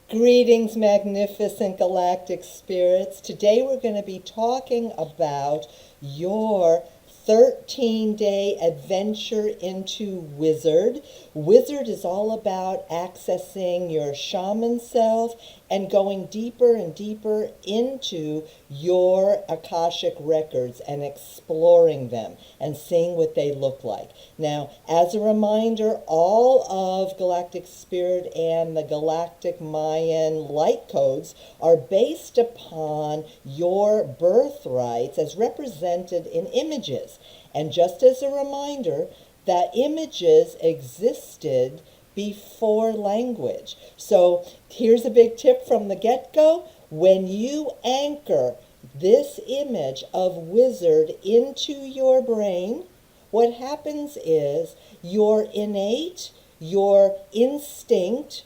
Greetings, magnificent galactic spirits. Today we're going to be talking about your 13-day adventure into Wizard. Wizard is all about accessing your shaman self and going deeper and deeper into your Akashic Records and exploring them and seeing what they look like. Now, as a reminder, all of Galactic Spirit and the Galactic Mayan light codes are based upon your birthrights as represented in images. And just as a reminder, that images existed before language. So here's a big tip from the get-go. When you anchor this image of Wizard into your brain, what happens is your innate, your instinct,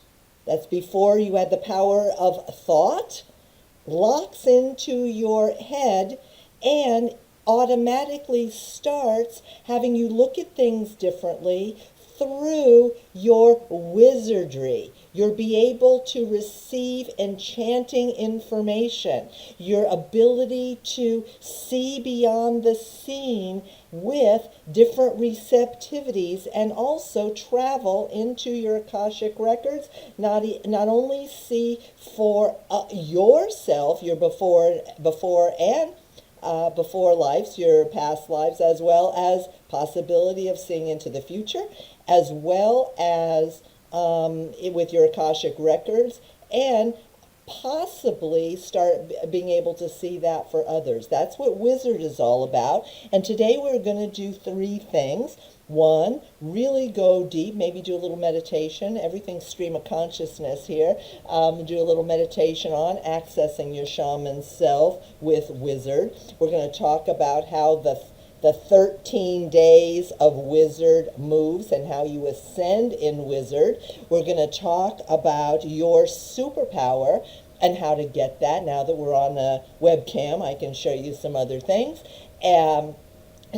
that's before you had the power of thought, locks into your head and automatically starts having you look at things differently through your wizardry. You'll be able to receive enchanting information, your ability to see beyond the seen with different receptivities, and also travel into your Akashic Records, not only see for yourself, your before lives, your past lives, as well as possibility of seeing into the future, as well as with your Akashic Records, and possibly start being able to see that for others. That's what Wizard is all about. And today we're going to do 3 things. 1, really go deep, maybe do a little meditation. Everything's stream of consciousness here. Do a little meditation on accessing your shaman self with Wizard. We're going to talk about how the 13 days of Wizard moves and how you ascend in Wizard. We're going to talk about your superpower and how to get that. Now that we're on a webcam, I can show you some other things and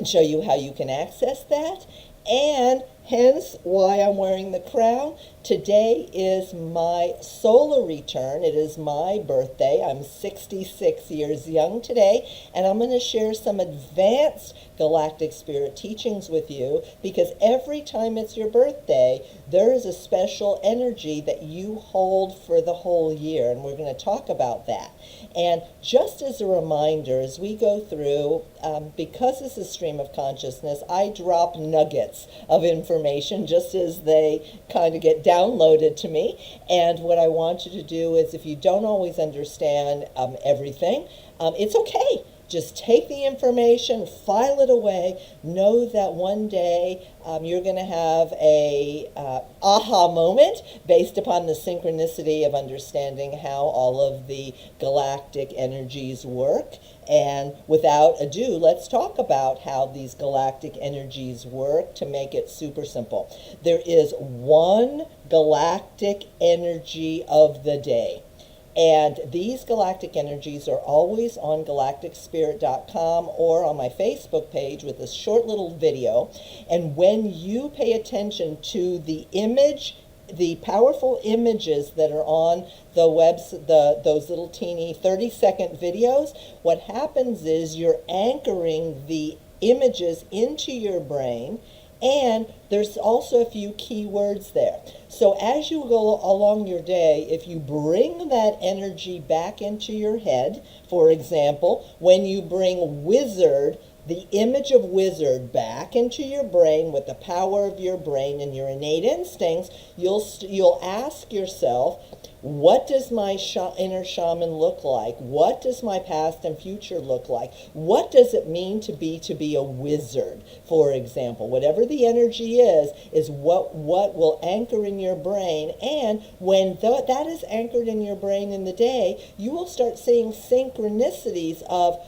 show you how you can access that. And hence why I'm wearing the crown. Today is my solar return. It is my birthday. I'm 66 years young today, and I'm going to share some advanced galactic spirit teachings with you, because every time it's your birthday, there is a special energy that you hold for the whole year, and we're going to talk about that. And just as a reminder, as we go through, because this is stream of consciousness, I drop nuggets of information just as they kind of get downloaded to me. And what I want you to do is, if you don't always understand everything, it's okay. Just take the information, file it away, know that one day you're going to have a aha moment based upon the synchronicity of understanding how all of the galactic energies work. And without ado, let's talk about how these galactic energies work to make it super simple. There is one galactic energy of the day. And these galactic energies are always on galacticspirit.com or on my Facebook page with a short little video. And when you pay attention to the image, the powerful images that are on the webs, those little teeny 30-second videos, what happens is you're anchoring the images into your brain. And there's also a few key words there. So as you go along your day, if you bring that energy back into your head, for example, when you bring Wizard, the image of Wizard, back into your brain with the power of your brain and your innate instincts, you'll ask yourself, what does my inner shaman look like? What does my past and future look like? What does it mean to be a wizard, for example? Whatever the energy is what will anchor in your brain. And when that is anchored in your brain in the day, you will start seeing synchronicities of,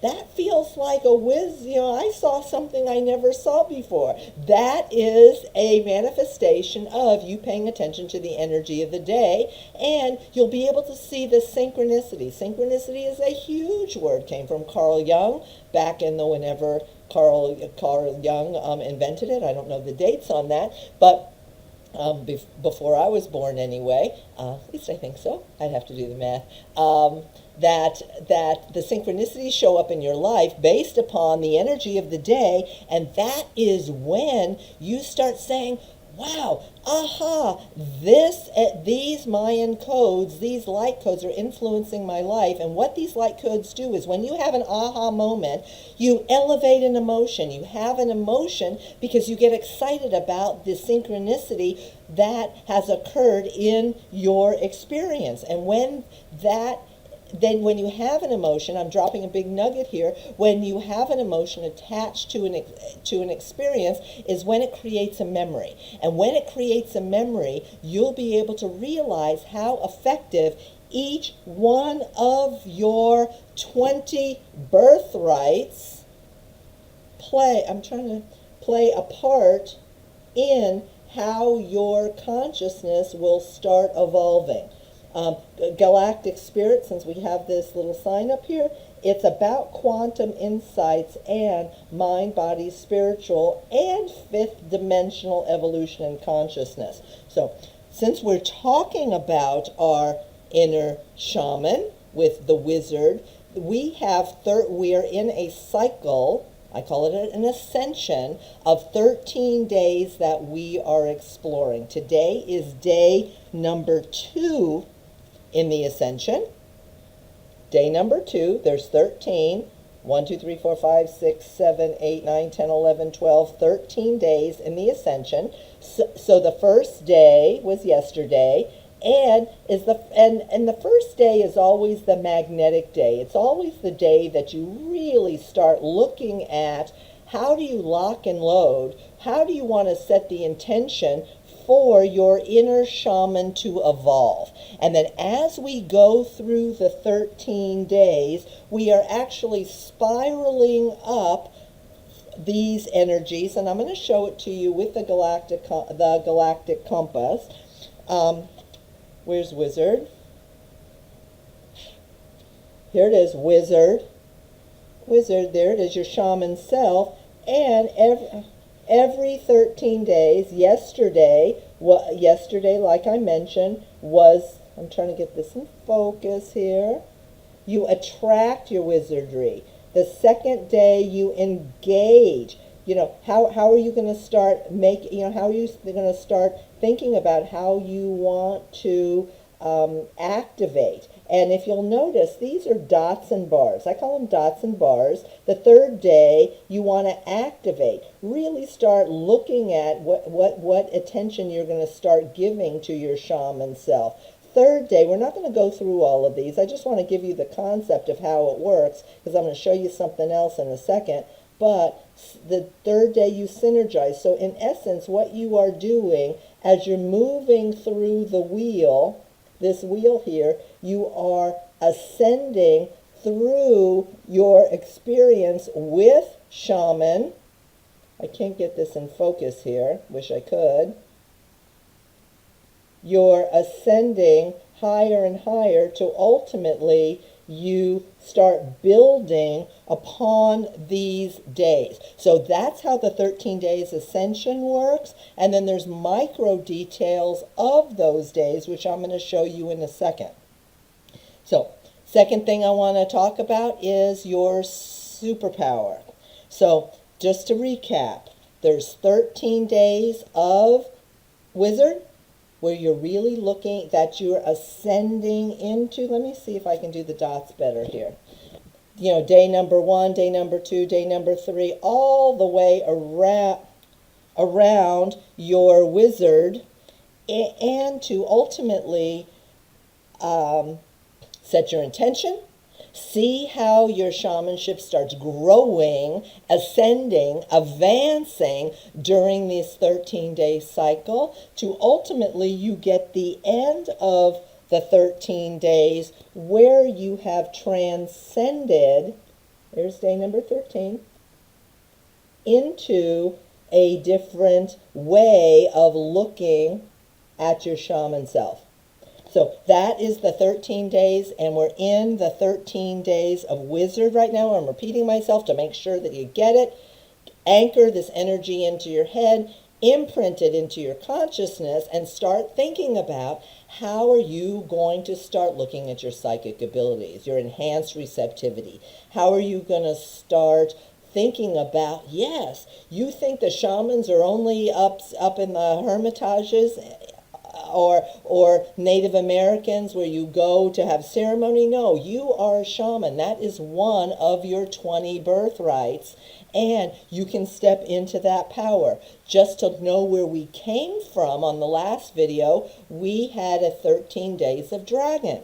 that feels like a whiz. I saw something I never saw before. That is a manifestation of you paying attention to the energy of the day, and you'll be able to see the synchronicity. Synchronicity is a huge word. Came from Carl Jung back in the whenever Carl Jung invented it. I don't know the dates on that, but before I was born anyway, at least I think so, I'd have to do the math, that the synchronicities show up in your life based upon the energy of the day, and that is when you start saying, wow, aha, these Mayan codes, these light codes are influencing my life. And what these light codes do is when you have an aha moment, you elevate an emotion. You have an emotion because you get excited about the synchronicity that has occurred in your experience. And then when you have an emotion, I'm dropping a big nugget here, when you have an emotion attached to an experience is when it creates a memory. And when it creates a memory, you'll be able to realize how effective each one of your 20 birthrights play a part in how your consciousness will start evolving. Galactic Spirit, since we have this little sign up here, it's about quantum insights and mind, body, spiritual, and fifth dimensional evolution and consciousness. So, since we're talking about our inner shaman with the wizard, we are in a cycle, I call it an ascension, of 13 days that we are exploring. Today is day number 2 in the ascension. Day number 2, there's 13. 1, 2, 3, 4, 5, 6, 7, 8, 9, 10, 11, 12, 13 days in the ascension. So the first day was yesterday, and the first day is always the magnetic day. It's always the day that you really start looking at how do you lock and load, how do you want to set the intention for your inner shaman to evolve. And then as we go through the 13 days, we are actually spiraling up these energies, and I'm going to show it to you with the galactic compass. Where's Wizard? Here it is, Wizard. Wizard, there it is, your shaman self. And every 13 days, yesterday, like I mentioned, was, I'm trying to get this in focus here, you attract your wizardry. The second day, you engage. How are you going to start how are you going to start thinking about how you want to activate? And if you'll notice, these are dots and bars. I call them dots and bars. The third day, you want to activate. Really start looking at what attention you're going to start giving to your shaman self. Third day, we're not going to go through all of these. I just want to give you the concept of how it works, because I'm going to show you something else in a second. But the third day, you synergize. So in essence, what you are doing as you're moving through the wheel, this wheel here, you are ascending through your experience with shaman. I can't get this in focus here. Wish I could. You're ascending higher and higher to ultimately you start building upon these days. So that's how the 13 days ascension works. And then there's micro details of those days, which I'm going to show you in a second. So, second thing I want to talk about is your superpower. So, just to recap, there's 13 days of wizard, where you're really looking, that you're ascending into. Let me see if I can do the dots better here. Day number 1, day number 2, day number 3, all the way around your wizard, and to ultimately set your intention. See how your shamanship starts growing, ascending, advancing during this 13-day cycle, to ultimately you get the end of the 13 days where you have transcended, there's day number 13, into a different way of looking at your shaman self. So that is the 13 days, and we're in the 13 days of wizard right now. I'm repeating myself to make sure that you get it. Anchor this energy into your head. imprint it into your consciousness and start thinking about how are you going to start looking at your psychic abilities, your enhanced receptivity. How are you going to start thinking about, yes, you think the shamans are only up in the hermitages or Native Americans where you go to have ceremony. No, you are a shaman. That is one of your 20 birthrights. And you can step into that power. Just to know where we came from, on the last video, we had a 13 days of dragon.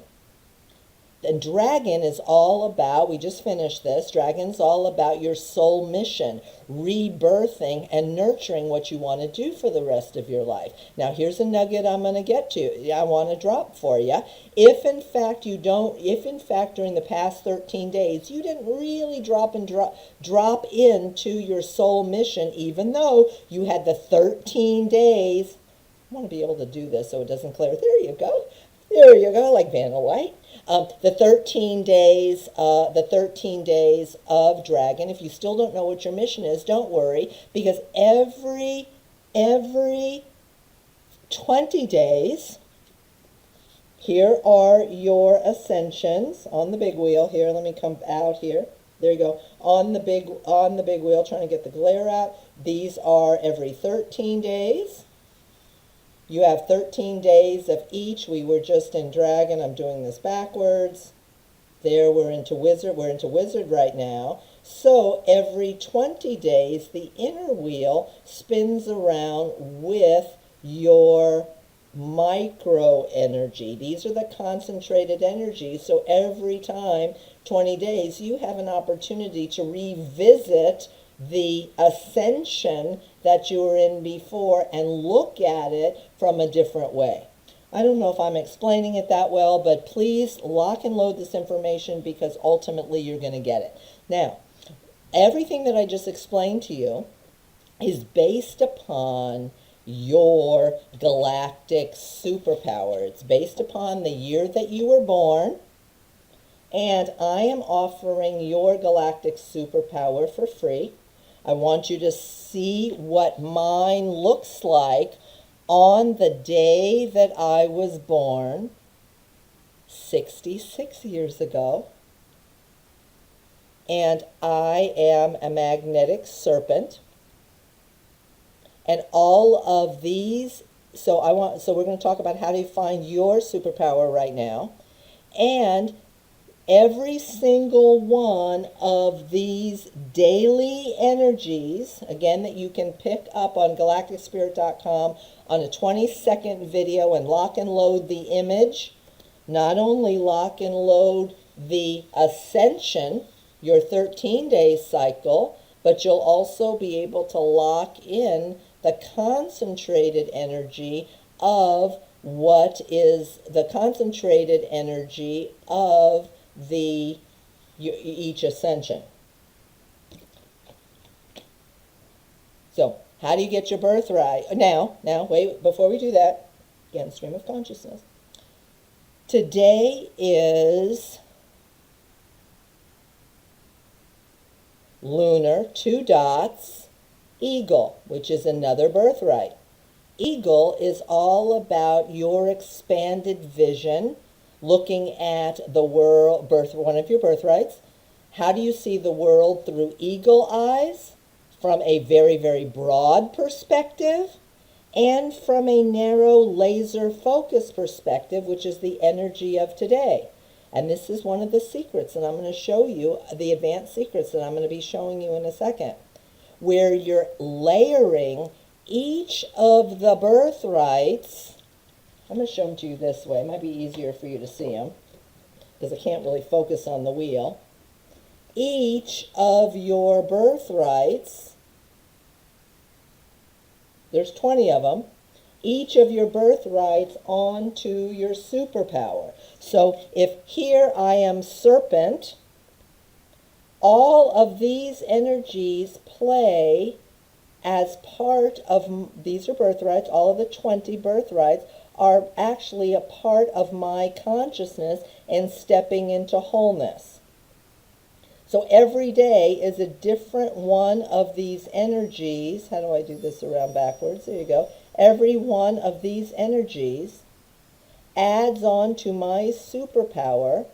The dragon is all about, we just finished this, dragon's all about your soul mission, rebirthing and nurturing what you want to do for the rest of your life. Now here's a nugget I'm going to get to, I want to drop for you. If in fact during the past 13 days you didn't really drop into your soul mission, even though you had the 13 days, I want to be able to do this so it doesn't clear. There you go. There you go, like Vanna White. The 13 days of dragon. If you still don't know what your mission is, don't worry, because every 20 days, here are your ascensions on the big wheel. Here, let me come out here. There you go. On the big wheel, trying to get the glare out. These are every 13 days. You have 13 days of each. We were just in dragon. I'm doing this backwards. There, we're into wizard. We're into wizard right now. So every 20 days, the inner wheel spins around with your micro energy. These are the concentrated energies. So every time, 20 days, you have an opportunity to revisit the ascension that you were in before and look at it from a different way. I don't know if I'm explaining it that well, but please lock and load this information because ultimately you're going to get it. Now, everything that I just explained to you is based upon your galactic superpower. It's based upon the year that you were born, and I am offering your galactic superpower for free. I want you to see what mine looks like on the day that I was born, 66 years ago. And I am a magnetic serpent. And all of these, so we're going to talk about how to find your superpower right now. And every single one of these daily energies, again, that you can pick up on galacticspirit.com on a 20-second video and lock and load the image. Not only lock and load the ascension, your 13-day cycle, but you'll also be able to lock in the concentrated energy of what is the concentrated energy of each ascension. So, how do you get your birthright? Now, wait, before we do that, again, stream of consciousness. Today is lunar, 2 dots, eagle, which is another birthright. Eagle is all about your expanded vision, looking at the world, one of your birthrights. How do you see the world through eagle eyes? From a very, very broad perspective and from a narrow laser focus perspective, which is the energy of today. And this is one of the secrets, and I'm going to show you the advanced secrets that I'm going to be showing you in a second, where you're layering each of the birthrights. I'm going to show them to you this way. It might be easier for you to see them because I can't really focus on the wheel. Each of your birthrights, there's 20 of them, each of your birthrights onto your superpower. So if here I am serpent, all of these energies play as part of, these are birthrights, all of the 20 birthrights are actually a part of my consciousness and stepping into wholeness. So every day is a different one of these energies. How do I do this around backwards? There you go. Every one of these energies adds on to my superpower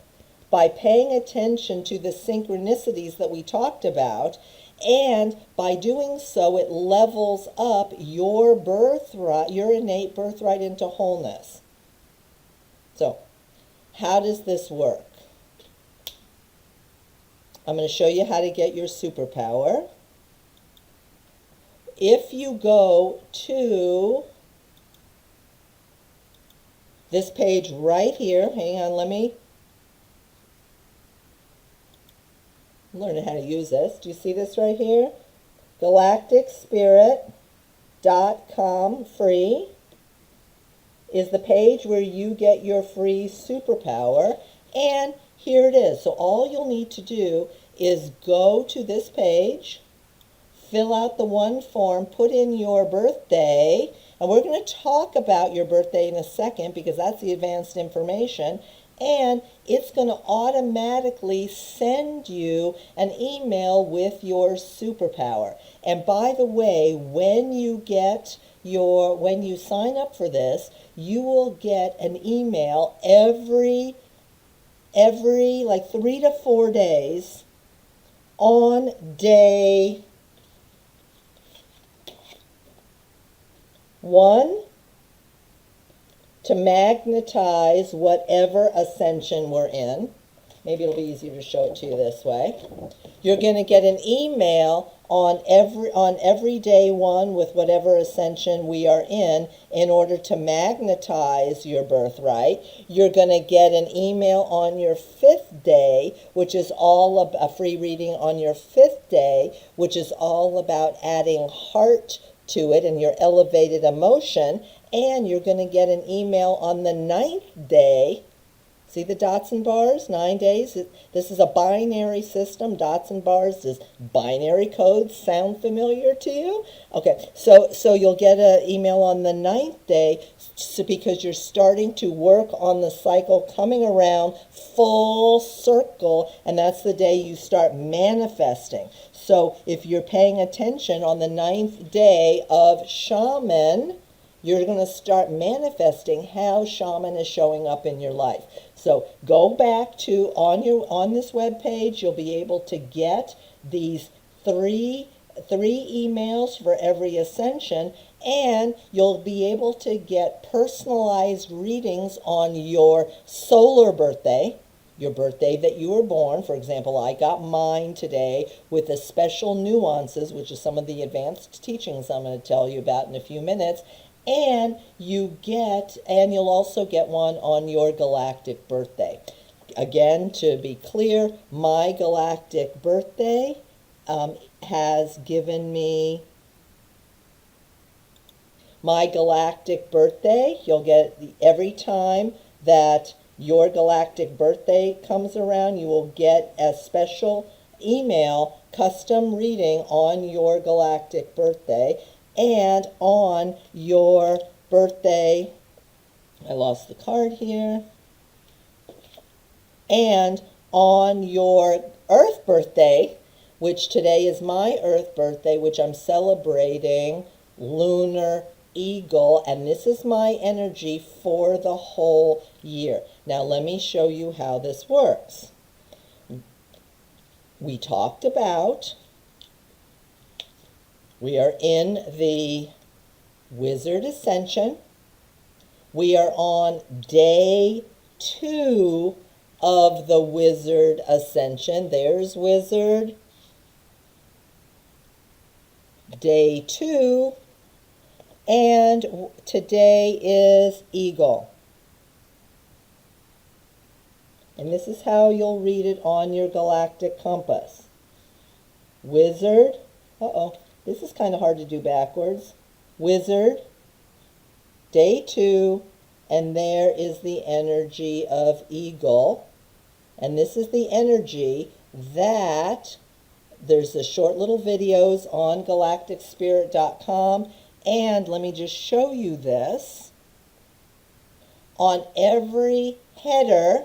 by paying attention to the synchronicities that we talked about, and by doing so it levels up your birthright, your innate birthright, into wholeness. So how does this work? I'm going to show you how to get your superpower. If you go to this page right here, hang on, let me learn how to use this. Do you see this right here? galacticspirit.com free is the page where you get your free superpower, and here it is. So all you'll need to do is go to this page, fill out the one form, put in your birthday, and we're going to talk about your birthday in a second because that's the advanced information, and it's going to automatically send you an email with your superpower. And by the way, when you sign up for this, you will get an email every like 3 to 4 days on day 1 to magnetize whatever ascension we're in. Maybe it'll be easier to show it to you this way. You're going to get an email on every day 1 with whatever ascension we are in order to magnetize your birthright. You're going to get an email on your 5th day, which is all about a free reading on your 5th day, which is all about adding heart to it and your elevated emotion. And you're going to get an email on the 9th day. See the dots and bars? 9 days. This is a binary system. Dots and bars is binary codes. Sound familiar to you? Okay, so you'll get an email on the 9th day because you're starting to work on the cycle coming around full circle, and that's the day you start manifesting. So if you're paying attention on the 9th day of Shaman, you're going to start manifesting how Shaman is showing up in your life. So go back to, on this web page, you'll be able to get these three emails for every ascension, and you'll be able to get personalized readings on your solar birthday, your birthday that you were born. For example, I got mine today with the special nuances, which is some of the advanced teachings I'm going to tell you about in a few minutes. And you'll also get one on your galactic birthday. Again, to be clear, my galactic birthday has given me my galactic birthday. You'll get every time that your galactic birthday comes around, you will get a special email, custom reading on your galactic birthday. And on your birthday, I lost the card here, and on your Earth birthday, which today is my Earth birthday, which I'm celebrating Lunar Eagle, and this is my energy for the whole year. Now let me show you how this works. We talked about we are in the Wizard Ascension. We are on day 2 of the Wizard Ascension. There's Wizard. Day 2. And today is Eagle. And this is how you'll read it on your galactic compass. Wizard. This is kind of hard to do backwards. Wizard, day 2, and there is the energy of Eagle. And this is the energy that, there's the short little videos on galacticspirit.com, and let me just show you this. On every header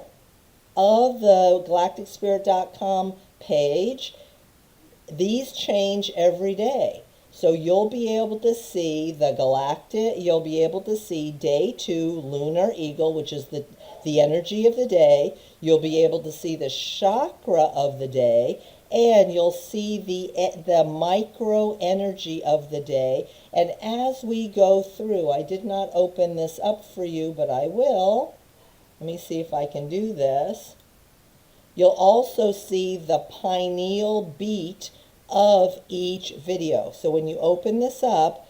of the galacticspirit.com page, these change every day. So you'll be able to see the galactic, you'll be able to see day 2, lunar eagle, which is the energy of the day. You'll be able to see the chakra of the day, and you'll see the micro energy of the day. And as we go through, I did not open this up for you, but I will. Let me see if I can do this. You'll also see the pineal beat of each video. So when you open this up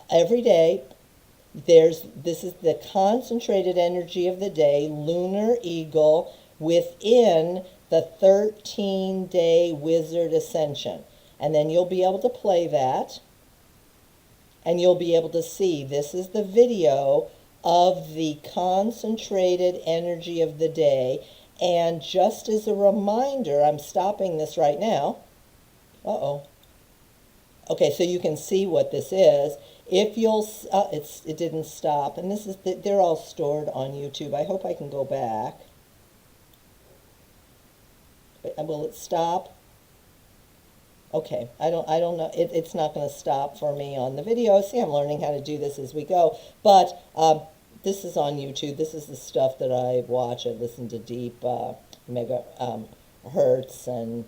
every day, this is the concentrated energy of the day, lunar eagle, within the 13-day wizard ascension. And then you'll be able to play that, and you'll be able to see this is the video of the concentrated energy of the day. And just as a reminder, I'm stopping this right now. Okay, so you can see what this is. If you'll, it didn't stop, and this is they're all stored on YouTube. I hope I can go back. Will it stop? Okay, I don't know. It's not going to stop for me on the video. See, I'm learning how to do this as we go. But this is on YouTube. This is the stuff that I watch. I listen to deep megahertz and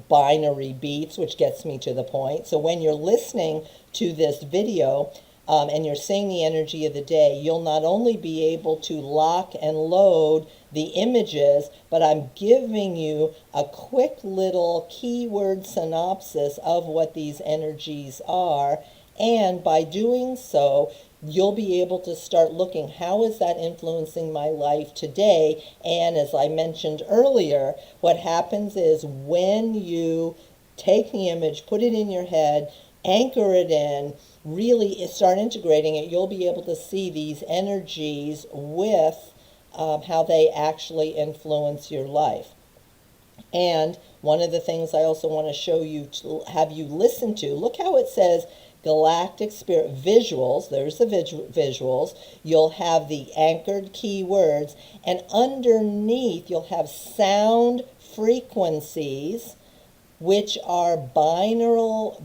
binary beats, which gets me to the point. So when you're listening to this video and you're seeing the energy of the day, you'll not only be able to lock and load the images, but I'm giving you a quick little keyword synopsis of what these energies are. And by doing so, you'll be able to start looking, how is that influencing my life today? And as I mentioned earlier, what happens is when you take the image, put it in your head, anchor it in, really start integrating it, you'll be able to see these energies with how they actually influence your life. And one of the things I also want to show you, to have you listen to, look how it says Galactic Spirit visuals. There's the visuals. You'll have the anchored keywords, and underneath you'll have sound frequencies, which are binaural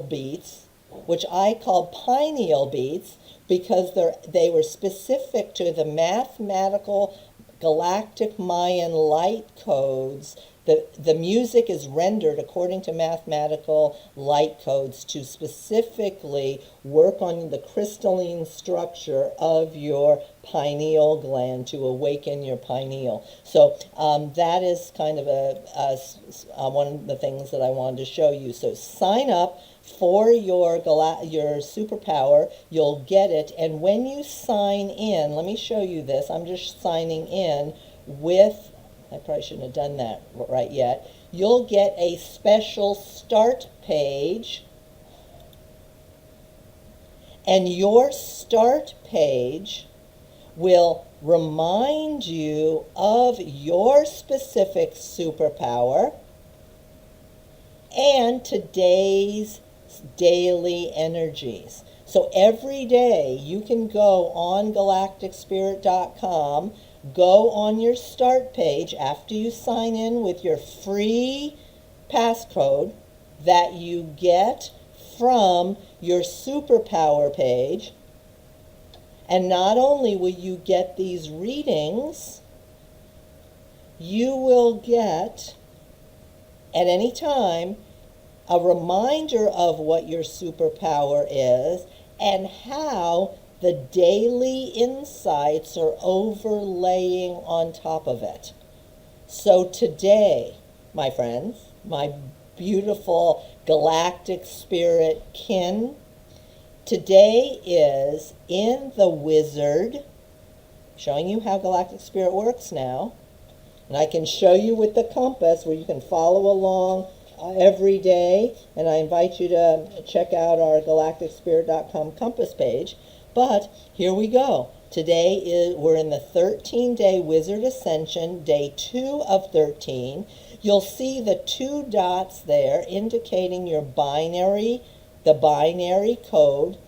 beats, which I call pineal beats, because they were specific to the mathematical galactic Mayan light codes. The music is rendered according to mathematical light codes to specifically work on the crystalline structure of your pineal gland, to awaken your pineal. So that is kind of one of the things that I wanted to show you. So sign up for your superpower. You'll get it. And when you sign in, let me show you this. I'm just signing in with, I probably shouldn't have done that right yet. You'll get a special start page. And your start page will remind you of your specific superpower and today's daily energies. So every day you can go on galacticspirit.com, go on your start page after you sign in with your free passcode that you get from your superpower page. And not only will you get these readings, you will get at any time a reminder of what your superpower is and how the daily insights are overlaying on top of it. So today, my friends, my beautiful galactic spirit kin, today is in the wizard, showing you how galactic spirit works now. And I can show you with the compass where you can follow along every day. And I invite you to check out our galacticspirit.com compass page. But here we go. Today we're in the 13-day Wizard Ascension, day 2 of 13. You'll see the 2 dots there indicating the binary code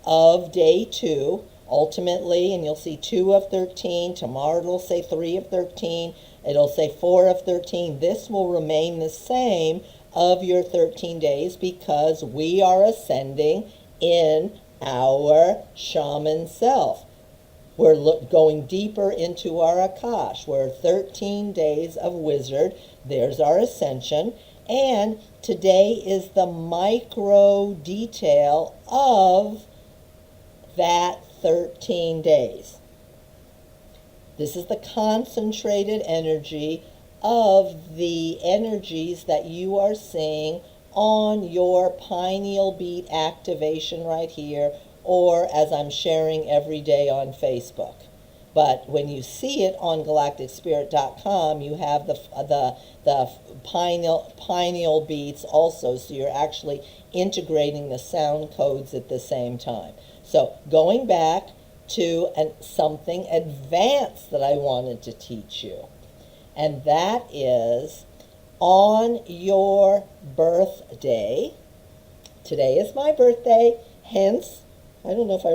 of day 2, ultimately, and you'll see 2 of 13. Tomorrow it'll say 3 of 13. It'll say 4 of 13. This will remain the same of your 13 days because we are ascending in our shaman self. We're going deeper into our Akash. We're 13 days of wizard. There's our ascension. And today is the micro detail of that 13 days. This is the concentrated energy of the energies that you are seeing on your pineal beat activation right here, or as I'm sharing every day on Facebook. But when you see it on galacticspirit.com, you have the pineal beats also, so you're actually integrating the sound codes at the same time. So going back to something advanced that I wanted to teach you, and that is on your birthday. Today is my birthday, hence, I don't know if I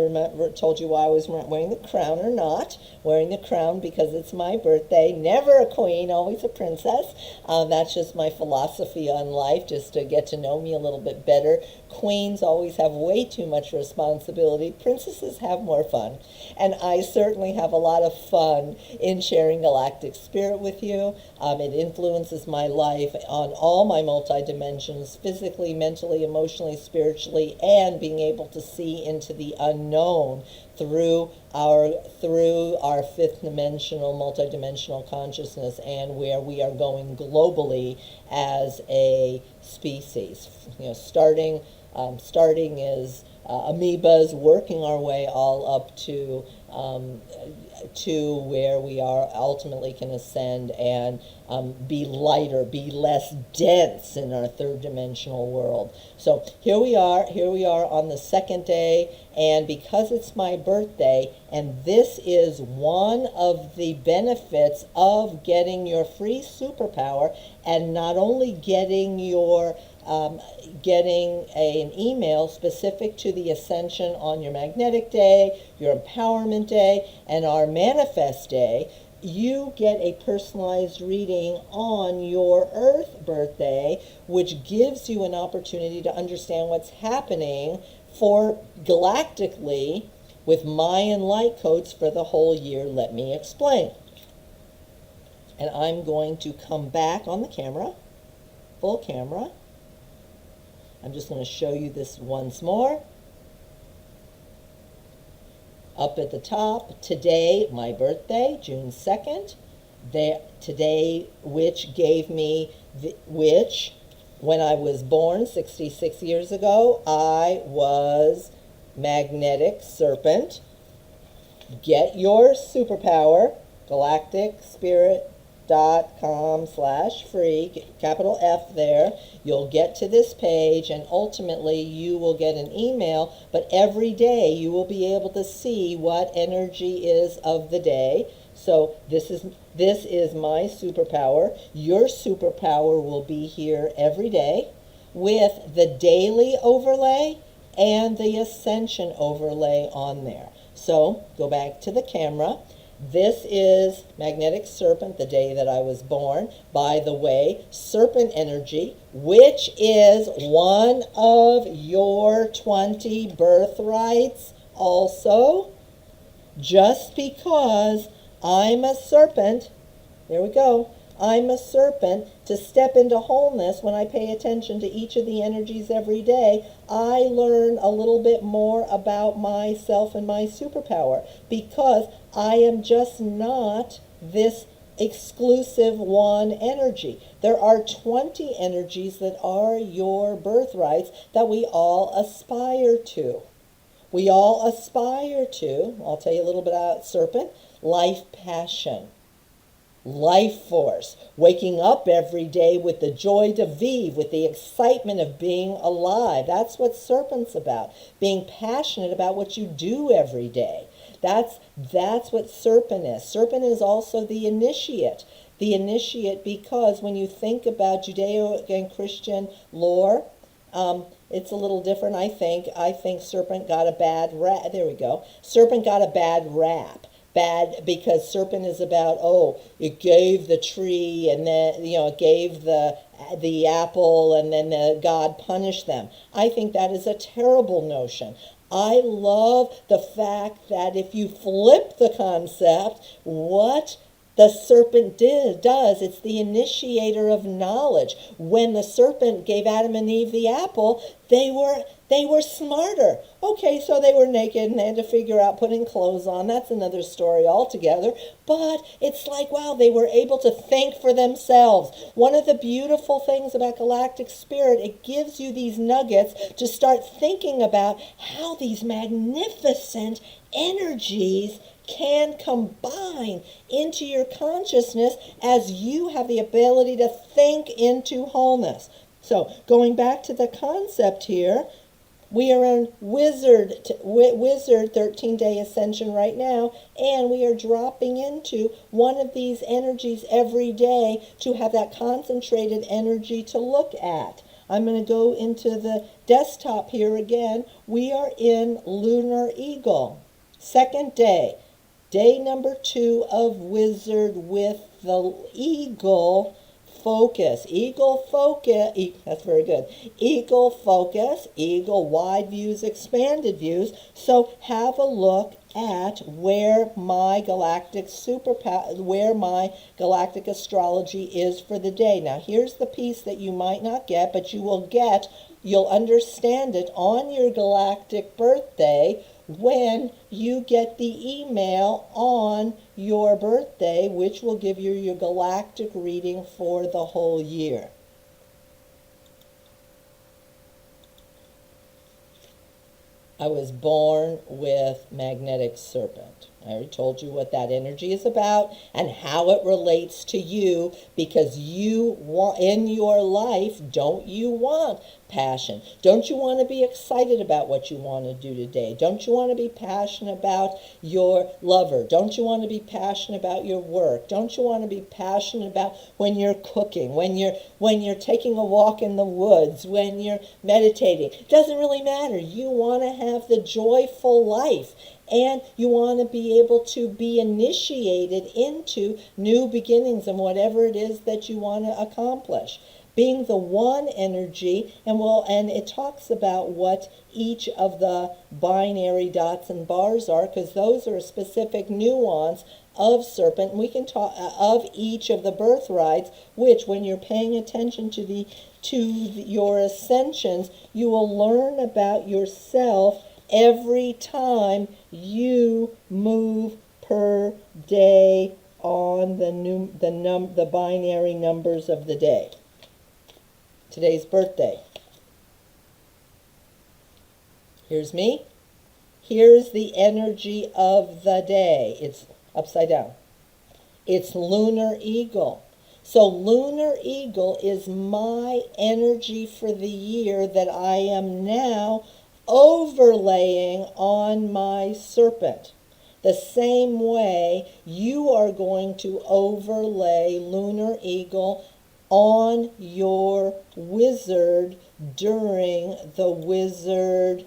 told you why I was wearing the crown or not. Wearing the crown because it's my birthday. Never a queen, always a princess. That's just my philosophy on life, just to get to know me a little bit better. Queens always have way too much responsibility. Princesses have more fun. And I certainly have a lot of fun in sharing Galactic Spirit with you. It influences my life on all my multi-dimensions, physically, mentally, emotionally, spiritually, and being able to see into the unknown through our fifth dimensional, multi-dimensional consciousness, and where we are going globally as a species. Starting as amoebas, working our way all up to where we are ultimately can ascend and be lighter, be less dense in our third dimensional world. So here we are on the second day, and because it's my birthday, and this is one of the benefits of getting your free superpower, and not only getting your getting an email specific to the Ascension on your magnetic day, your empowerment day, and our manifest day, you get a personalized reading on your Earth birthday, which gives you an opportunity to understand what's happening for galactically with Mayan light codes for the whole year. Let me explain. And I'm going to come back on the camera, full camera. I'm just going to show you this once more. Up at the top, today, my birthday, June 2nd. Today, which gave me, when I was born 66 years ago, I was magnetic serpent. Get your superpower, galacticspirit.com/free, capital F there. You'll get to this page, and ultimately you will get an email, but every day you will be able to see what energy is of the day. So this is my superpower. Your superpower will be here every day with the daily overlay and the Ascension overlay on there. So go back to the camera. This is Magnetic Serpent, the day that I was born. By the way, Serpent energy, which is one of your 20 birthrights also. Just because I'm a serpent, there we go, I'm a serpent, to step into wholeness when I pay attention to each of the energies every day, I learn a little bit more about myself and my superpower, because I am just not this exclusive one energy. There are 20 energies that are your birthrights that we all aspire to. We all aspire to, I'll tell you a little bit about serpent, life passion. Life force, waking up every day with the joy de vivre, with the excitement of being alive. That's what serpent's about, being passionate about what you do every day. That's what serpent is. Serpent is also the initiate. The initiate, because when you think about Judeo and Christian lore, it's a little different, I think. I think serpent got a bad rap. There we go. Serpent got a bad rap. bad, because serpent is about, oh, it gave the tree, and then, it gave the apple, and then God punished them. I think that is a terrible notion. I love the fact that if you flip the concept, what the serpent does, it's the initiator of knowledge. When the serpent gave Adam and Eve the apple, they were smarter. Okay, so they were naked and they had to figure out putting clothes on. That's another story altogether. But it's like, wow, they were able to think for themselves. One of the beautiful things about Galactic Spirit, it gives you these nuggets to start thinking about how these magnificent energies can combine into your consciousness as you have the ability to think into wholeness. So going back to the concept here, we are in Wizard 13-day Ascension right now, and we are dropping into one of these energies every day to have that concentrated energy to look at. I'm going to go into the desktop here again. We are in Lunar Eagle, second day. Day number 2 of Wizard with the Eagle focus. Eagle focus, that's very good. Eagle focus, eagle wide views, expanded views. So have a look at where my galactic where my galactic astrology is for the day. Now here's the piece that you might not get, but you will get, you'll understand it on your galactic birthday when you get the email on your birthday, which will give you your galactic reading for the whole year. I was born with magnetic serpent. I already told you what that energy is about and how it relates to you, because you want, in your life, don't you want passion? Don't you want to be excited about what you want to do today? Don't you want to be passionate about your lover? Don't you want to be passionate about your work? Don't you want to be passionate about when you're cooking, when you're taking a walk in the woods, when you're meditating? It doesn't really matter. You want to have the joyful life. And you want to be able to be initiated into new beginnings and whatever it is that you want to accomplish. Being the one energy, and it talks about what each of the binary dots and bars are, because those are a specific nuance of serpent. And we can talk of each of the birthrights, which, when you're paying attention to your ascensions, you will learn about yourself every time you move per day on the binary numbers of the day. Today's birthday. Here's me. Here's the energy of the day. It's upside down. It's Lunar Eagle. So Lunar Eagle is my energy for the year that I am now overlaying on my serpent. The same way you are going to overlay Lunar Eagle on your wizard during the Wizard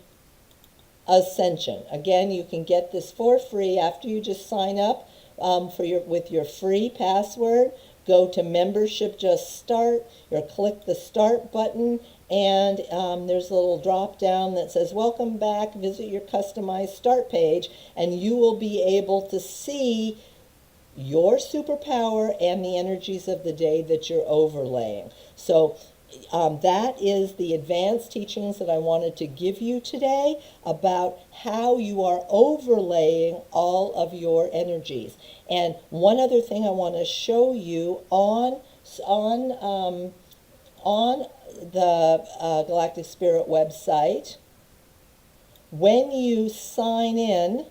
Ascension. Again, you can get this for free after you just sign up with your free password. Go to membership, just start, or click the start button, and there's a little drop down that says welcome back, visit your customized start page, and you will be able to see your superpower and the energies of the day that you're overlaying. So that is the advanced teachings that I wanted to give you today about how you are overlaying all of your energies. And one other thing I want to show you on the Galactic Spirit website, when you sign in,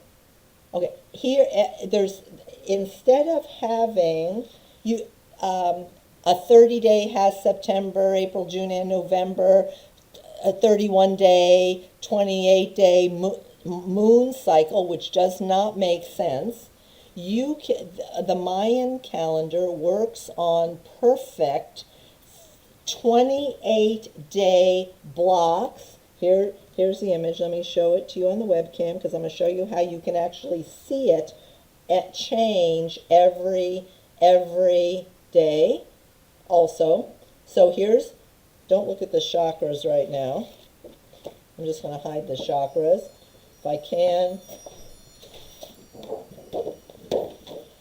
okay, here there's, instead of having you a 30-day has September, April, June, and November, a 31-day, 28-day moon cycle, which does not make sense. The Mayan calendar works on perfect 28-day blocks. Here's the image. Let me show it to you on the webcam, because I'm going to show you how you can actually see it change every day also. So here's, don't look at the chakras right now. I'm just going to hide the chakras if I can,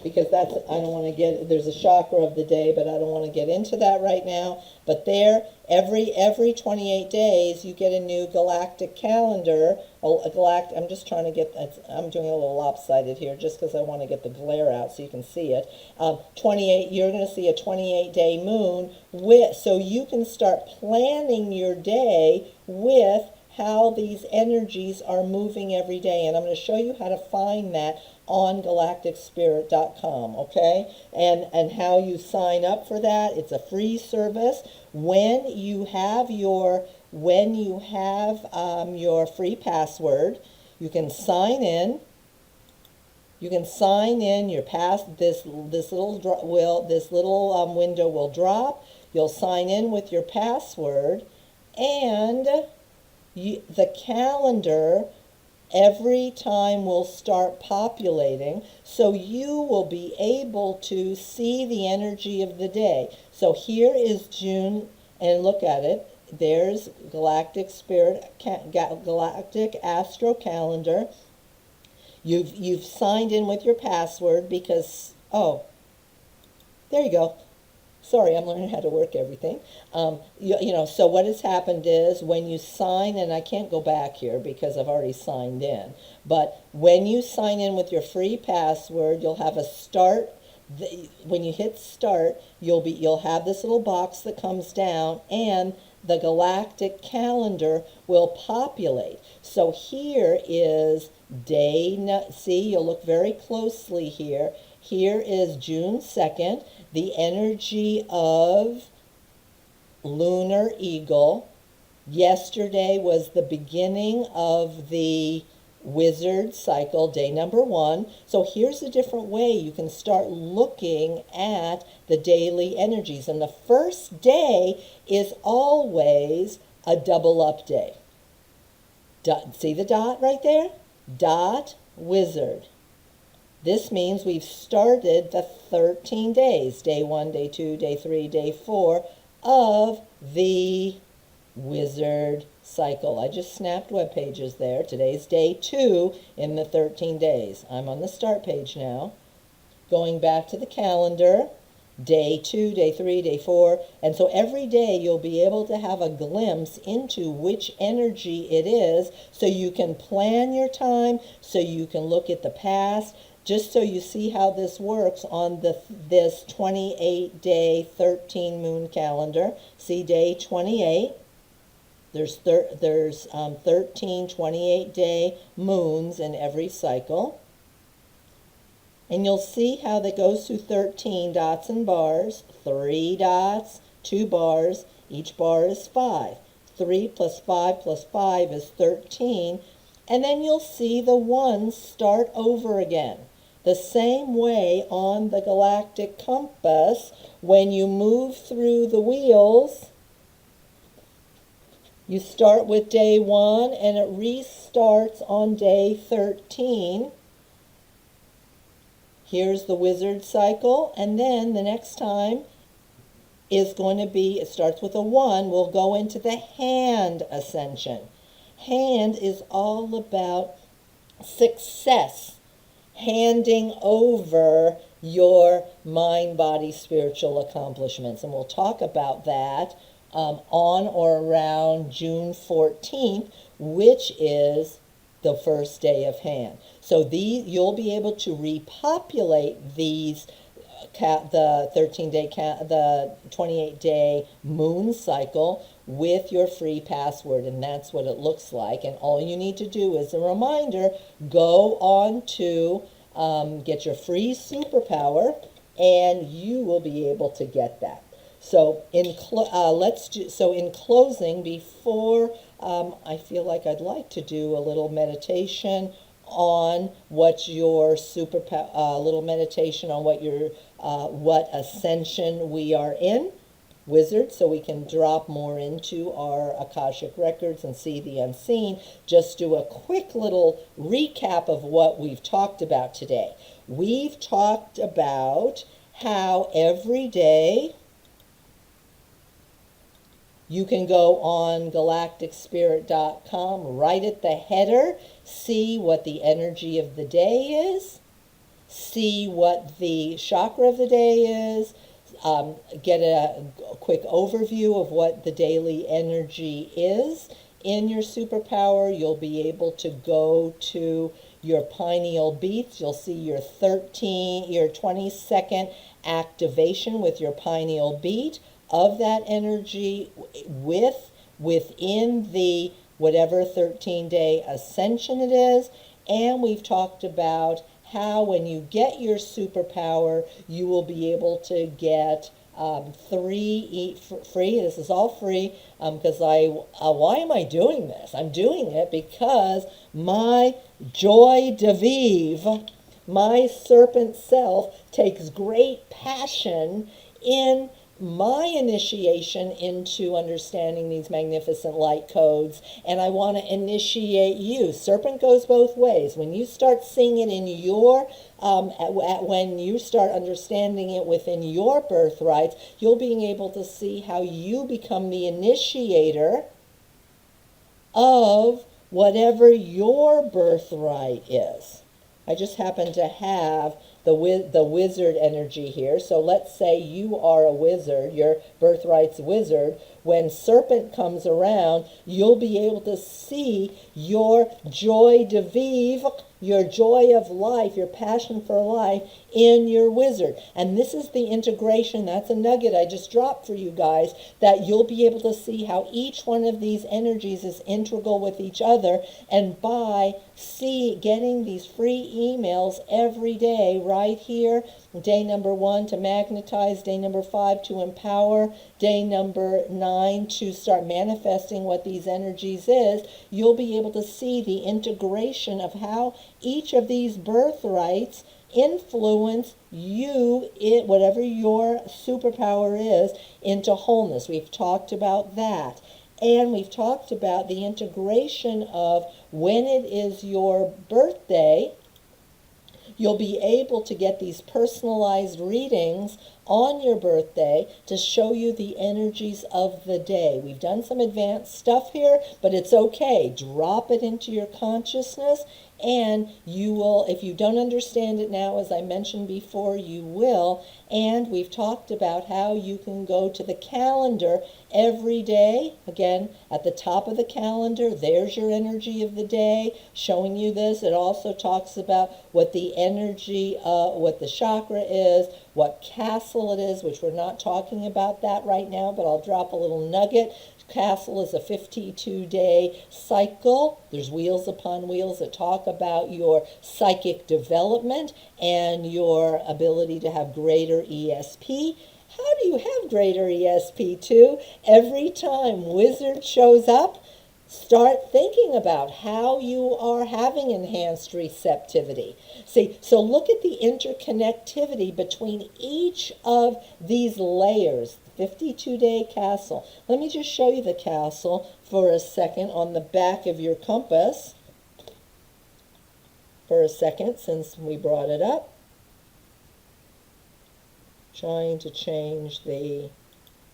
because that's, I don't want to get, there's a chakra of the day, but I don't want to get into that right now. But there, every 28 days, you get a new galactic calendar. I'm just trying to get, I'm doing a little lopsided here just because I want to get the glare out so you can see it. 28, you're going to see a 28-day moon, so you can start planning your day with how these energies are moving every day. And I'm going to show you how to find that on galacticspirit.com, okay? And how you sign up for that. It's a free service. When you have your free password, you can sign in. You can sign in your this little window will drop. You'll sign in with your password, and the calendar every time will start populating, so you will be able to see the energy of the day. So here is June, and look at it. There's Galactic Spirit, Galactic Astro Calendar. You've signed in with your password because, oh, there you go. Sorry, I'm learning how to work everything. So what has happened is when you sign, and I can't go back here because I've already signed in, but when you sign in with your free password, you'll have a start. When you hit start, you'll have this little box that comes down, and the galactic calendar will populate. So here is see, you'll look very closely here. Here is June 2nd, the energy of lunar eagle. Yesterday was the beginning of the wizard cycle, day number 1. So here's a different way you can start looking at the daily energies. And the first day is always a double up day. See the dot right there? Dot wizard. This means we've started the 13 days, day 1, day 2, day 3, day 4 of the wizard cycle. I just snapped web pages there. Today's day 2 in the 13 days. I'm on the start page now. Going back to the calendar, day 2, day 3, day 4. And so every day you'll be able to have a glimpse into which energy it is, so you can plan your time, so you can look at the past, just so you see how this works on this 28-day 13 moon calendar. See day 28. There's 13 28-day moons in every cycle. And you'll see how that goes through 13 dots and bars, 3 dots, 2 bars, each bar is 5. 3 plus 5 plus 5 is 13. And then you'll see the ones start over again. The same way on the galactic compass, when you move through the wheels, you start with day 1 and it restarts on day 13. Here's the wizard cycle, and then the next time is going to be, it starts with a 1, we'll go into the hand ascension. Hand is all about success, handing over your mind, body, spiritual accomplishments. And we'll talk about that on or around June 14th, which is the first day of hand. So you'll be able to repopulate these, the 13-day, the 28-day moon cycle with your free password, and that's what it looks like. And all you need to do is a reminder, go on to get your free superpower, and you will be able to get that. So in closing, before I feel like I'd like to do a little meditation on what your little meditation on what ascension we are in, wizard, so we can drop more into our Akashic Records and see the unseen. Just do a quick little recap of what we've talked about today. we've talked about how every day you can go on galacticspirit.com, right at the header, see what the energy of the day is, see what the chakra of the day is, get a quick overview of what the daily energy is. In your superpower, you'll be able to go to your pineal beats. You'll see your 22nd activation with your pineal beat of that energy within the whatever 13-day ascension it is. And we've talked about how when you get your superpower, you will be able to get free. This is all free because why am I doing this? I'm doing it because my joy de vivre, my serpent self, takes great passion in my initiation into understanding these magnificent light codes, and I want to initiate you. Serpent goes both ways. When you start seeing it in your when you start understanding it within your birthrights, you'll be able to see how you become the initiator of whatever your birthright is. I just happen to have the wizard energy here. So let's say you are a wizard, your birthright's wizard. When serpent comes around, you'll be able to see your joy de vivre, your joy of life, your passion for life in your wizard. And this is the integration. That's a nugget I just dropped for you guys, that you'll be able to see how each one of these energies is integral with each other. And by getting these free emails every day right here, day number 1 to magnetize, day number 5 to empower, day number 9 to start manifesting what these energies is, you'll be able to see the integration of how each of these birthrights influence you, whatever your superpower is, into wholeness. We've talked about that. And we've talked about the integration of when it is your birthday, you'll be able to get these personalized readings on your birthday to show you the energies of the day. We've done some advanced stuff here, but it's okay. Drop it into your consciousness, and you will, if you don't understand it now, as I mentioned before, you will. And we've talked about how you can go to the calendar every day. Again, at the top of the calendar, there's your energy of the day, showing you this. It also talks about what the energy, what the chakra is, what castle it is, which we're not talking about that right now, but I'll drop a little nugget. Castle is a 52-day cycle. There's wheels upon wheels that talk about your psychic development and your ability to have greater ESP. How do you have greater ESP too? Every time Wizard shows up, start thinking about how you are having enhanced receptivity. See, so look at the interconnectivity between each of these layers. 52-day castle. Let me just show you the castle for a second on the back of your compass. For a second, since we brought it up. Trying to change the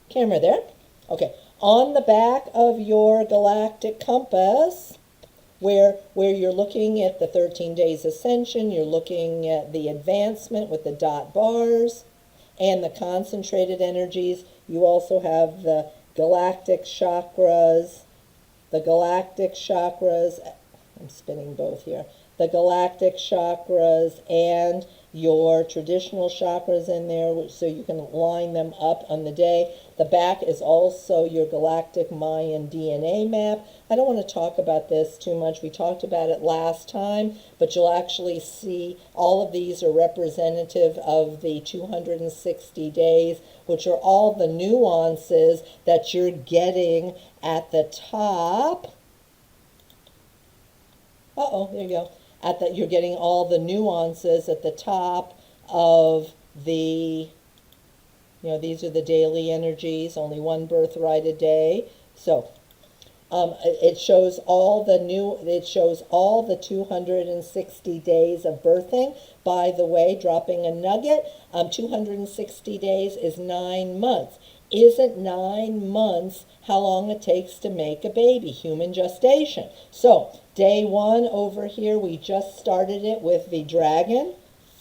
camera there. Okay. On the back of your galactic compass, where you're looking at the 13 days ascension, you're looking at the advancement with the dot bars and the concentrated energies. You also have the galactic chakras, I'm spinning both here, the galactic chakras and your traditional chakras in there, so you can line them up on the day. The back is also your galactic Mayan DNA map. I don't want to talk about this too much. We talked about it last time, but you'll actually see all of these are representative of the 260 days, which are all the nuances that you're getting at the top. There you go. You're getting all the nuances at the top of the, these are the daily energies, only one birthright a day. So It shows all the 260 days of birthing. By the way, dropping a nugget, 260 days is 9 months. Isn't 9 months how long it takes to make a baby, human gestation? So day 1 over here, we just started it with the dragon,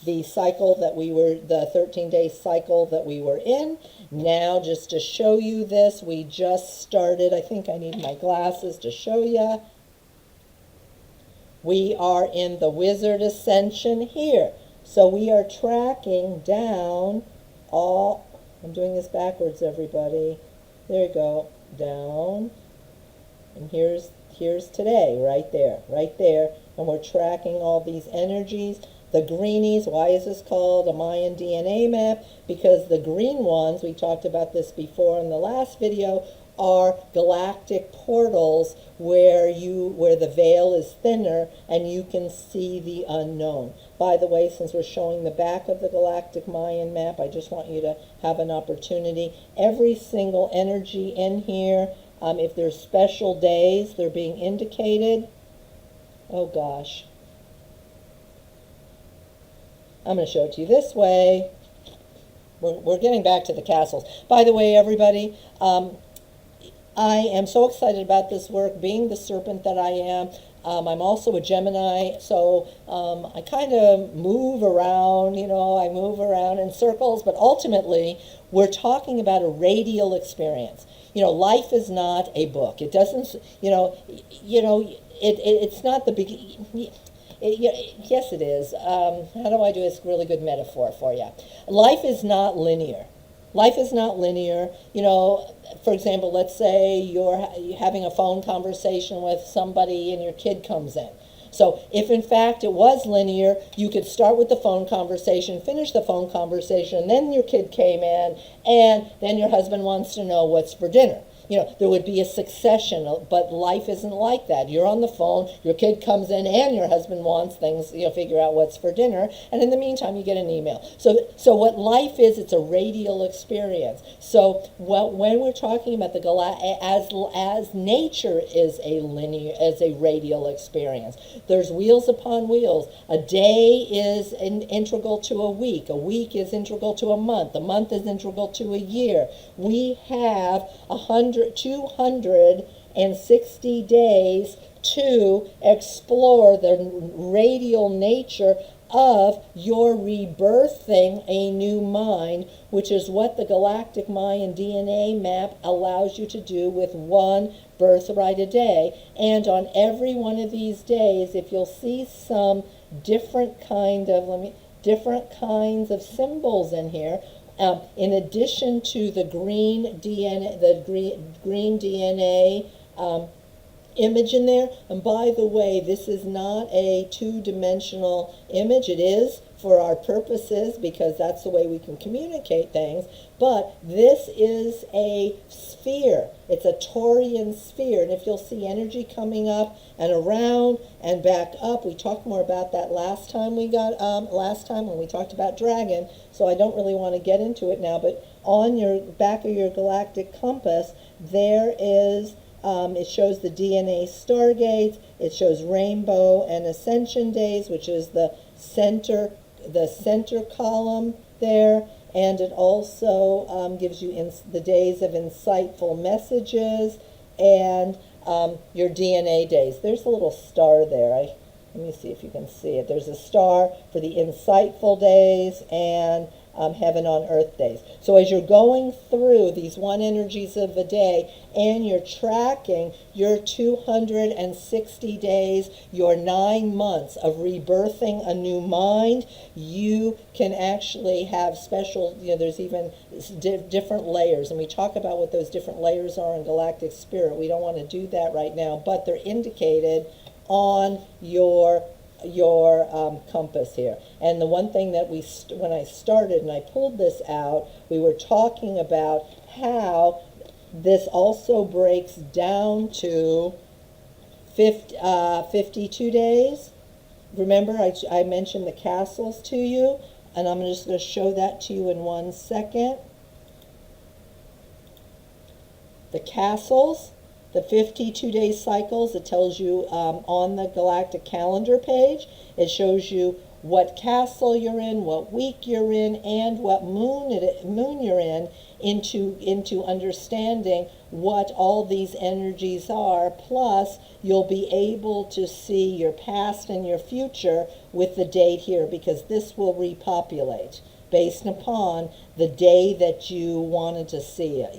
the 13-day cycle that we were in. Now, just to show you this, we just started, I think I need my glasses to show you. We are in the Wizard Ascension here. So we are tracking down all, I'm doing this backwards, everybody. There you go, down. And here's today, right there. And we're tracking all these energies. The greenies, why is this called a Mayan DNA map? Because the green ones, we talked about this before in the last video, are galactic portals where the veil is thinner and you can see the unknown. By the way, since we're showing the back of the galactic Mayan map, I just want you to have an opportunity. Every single energy in here, if there's special days, they're being indicated. Oh gosh. I'm going to show it to you this way. We're getting back to the castles. By the way, everybody, I am so excited about this work, being the serpent that I am. I'm also a Gemini, so I kind of move around, I move around in circles, but ultimately, we're talking about a radial experience. Life is not a book. It doesn't, it's not the beginning. Yes, it is. How do I do this really good metaphor for you? Life is not linear. Life is not linear. For example, let's say you're having a phone conversation with somebody and your kid comes in. So if in fact it was linear, you could start with the phone conversation, finish the phone conversation, and then your kid came in, and then your husband wants to know what's for dinner. There would be a succession, but life isn't like that. You're on the phone, your kid comes in, and your husband wants things, figure out what's for dinner, and in the meantime, you get an email. So what life is, it's a radial experience. So when we're talking about as nature is a radial experience, there's wheels upon wheels. A day is integral to a week is integral to a month is integral to a year. We have 260 days to explore the radial nature of your rebirthing a new mind, which is what the Galactic Mayan DNA map allows you to do with one birthright a day. And on every one of these days, if you'll see some different kinds of symbols in here, in addition to the green DNA image in there. And by the way, this is not a two-dimensional image. It is for our purposes because that's the way we can communicate things. But this is a sphere. It's a Taurian sphere. And if you'll see energy coming up and around and back up, we talked more about that last time when we talked about dragon. So I don't really want to get into it now. But on your back of your galactic compass, there is it shows the DNA stargates. It shows rainbow and ascension days, which is the center column there. And it also gives you the days of insightful messages and your DNA days. There's a little star there. Let me see if you can see it. There's a star for the insightful days and heaven on earth days. So as you're going through these one energies of the day and you're tracking your 260 days, your 9 months of rebirthing a new mind, you can actually have special, there's even different layers. And we talk about what those different layers are in Galactic Spirit. We don't want to do that right now, but they're indicated on your compass here. And the one thing that when I started and I pulled this out, we were talking about how this also breaks down to 52 days. Remember, I mentioned the castles to you, and I'm just going to show that to you in 1 second. The castles the 52-day cycles. It tells you on the Galactic Calendar page. It shows you what castle you're in, what week you're in, and what moon you're in, into understanding what all these energies are. Plus, you'll be able to see your past and your future with the date here, because this will repopulate based upon the day that you wanted to see it,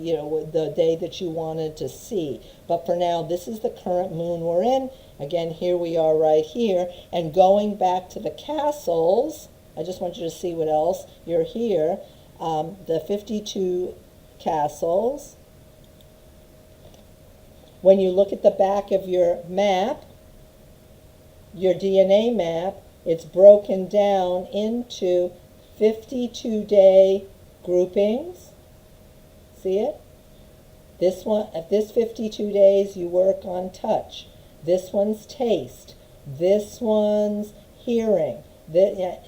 the day that you wanted to see. But for now, this is the current moon we're in. Again, here we are right here. And going back to the castles, I just want you to see what else. You're here. The 52 castles. When you look at the back of your map, your DNA map, it's broken down into 52-day groupings. See it? This one, at this 52 days, you work on touch. This one's taste. This one's hearing. The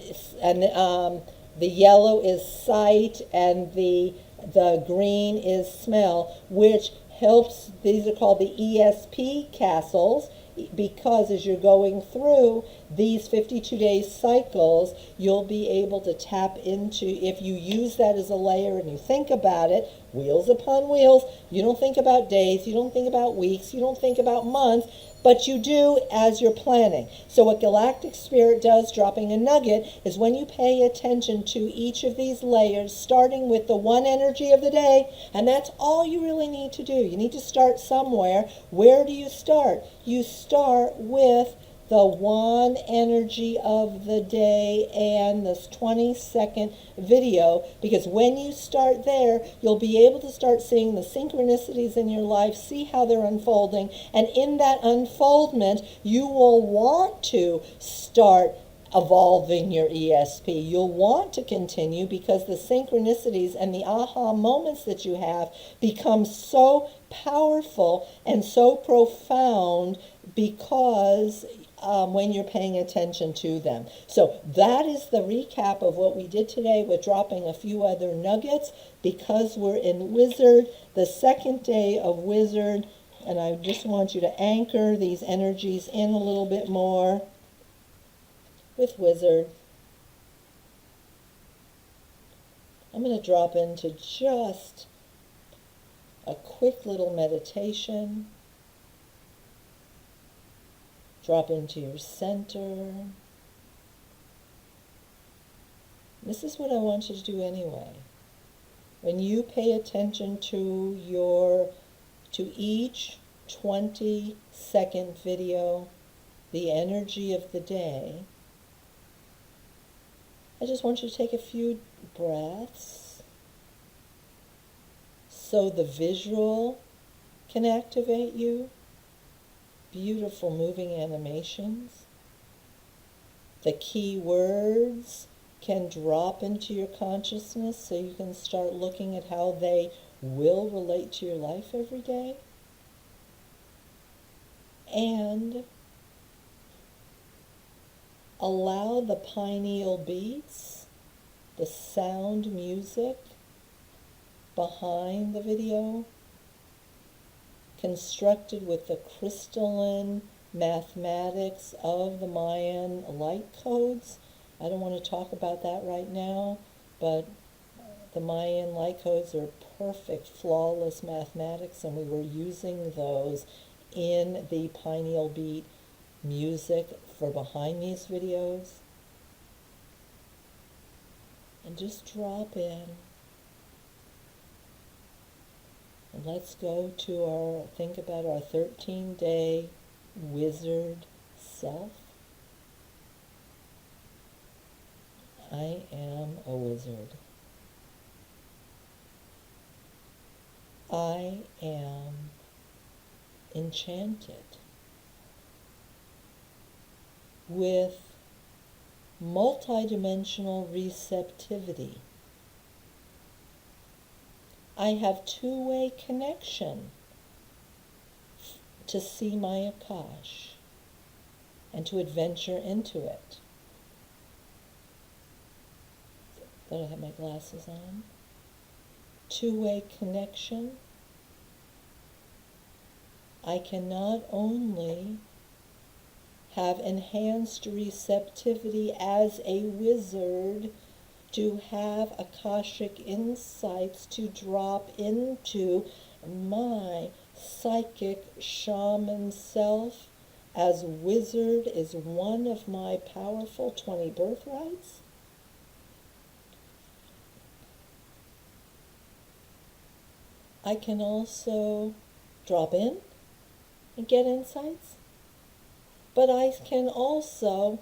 yellow is sight, and the green is smell, which helps. These are called the ESP castles, because as you're going through these 52-day cycles, you'll be able to tap into, if you use that as a layer and you think about it, wheels upon wheels, you don't think about days, you don't think about weeks, you don't think about months, but you do as you're planning. So what Galactic Spirit does, dropping a nugget, is when you pay attention to each of these layers, starting with the one energy of the day, and that's all you really need to do. You need to start somewhere. Where do you start? You start with the one energy of the day and this 20-second video, because when you start there, you'll be able to start seeing the synchronicities in your life, see how they're unfolding, and in that unfoldment, you will want to start evolving your ESP. You'll want to continue, because the synchronicities and the aha moments that you have become so powerful and so profound, because when you're paying attention to them. So that is the recap of what we did today, with dropping a few other nuggets, because we're in Wizard, the second day of Wizard, and I just want you to anchor these energies in a little bit more with Wizard. I'm going to drop into just a quick little meditation. Drop into your center. This is what I want you to do anyway. When you pay attention to each 20-second video, the energy of the day, I just want you to take a few breaths so the visual can activate you. Beautiful moving animations. The key words can drop into your consciousness, so you can start looking at how they will relate to your life every day. And allow the pineal beats, the sound music behind the video, constructed with the crystalline mathematics of the Mayan light codes. I don't want to talk about that right now, but the Mayan light codes are perfect, flawless mathematics, and we were using those in the Pineal Beat music for behind these videos. And just drop in. And let's go to think about our 13-day wizard self. I am a wizard. I am enchanted with multidimensional receptivity. I have two-way connection to see my Akash and to adventure into it. Thought I had my glasses on. Two-way connection. I can not only have enhanced receptivity as a wizard to have Akashic insights to drop into my psychic shaman self, as wizard is one of my powerful 20 birthrights. I can also drop in and get insights, but I can also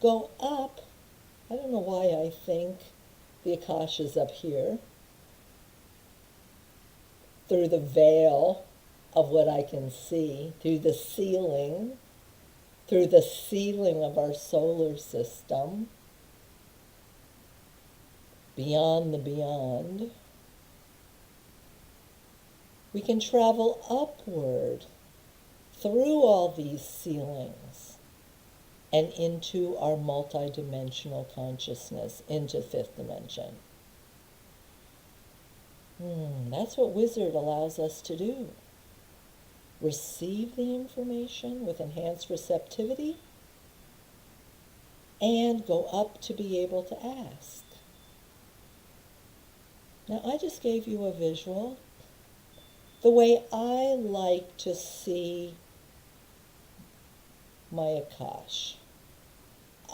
go up. I don't know why I think the Akasha's up here, through the veil of what I can see, through the ceiling of our solar system, beyond the beyond. We can travel upward through all these ceilings and into our multidimensional consciousness, into fifth dimension. That's what wizard allows us to do. Receive the information with enhanced receptivity and go up to be able to ask. Now, I just gave you a visual. The way I like to see my Akash,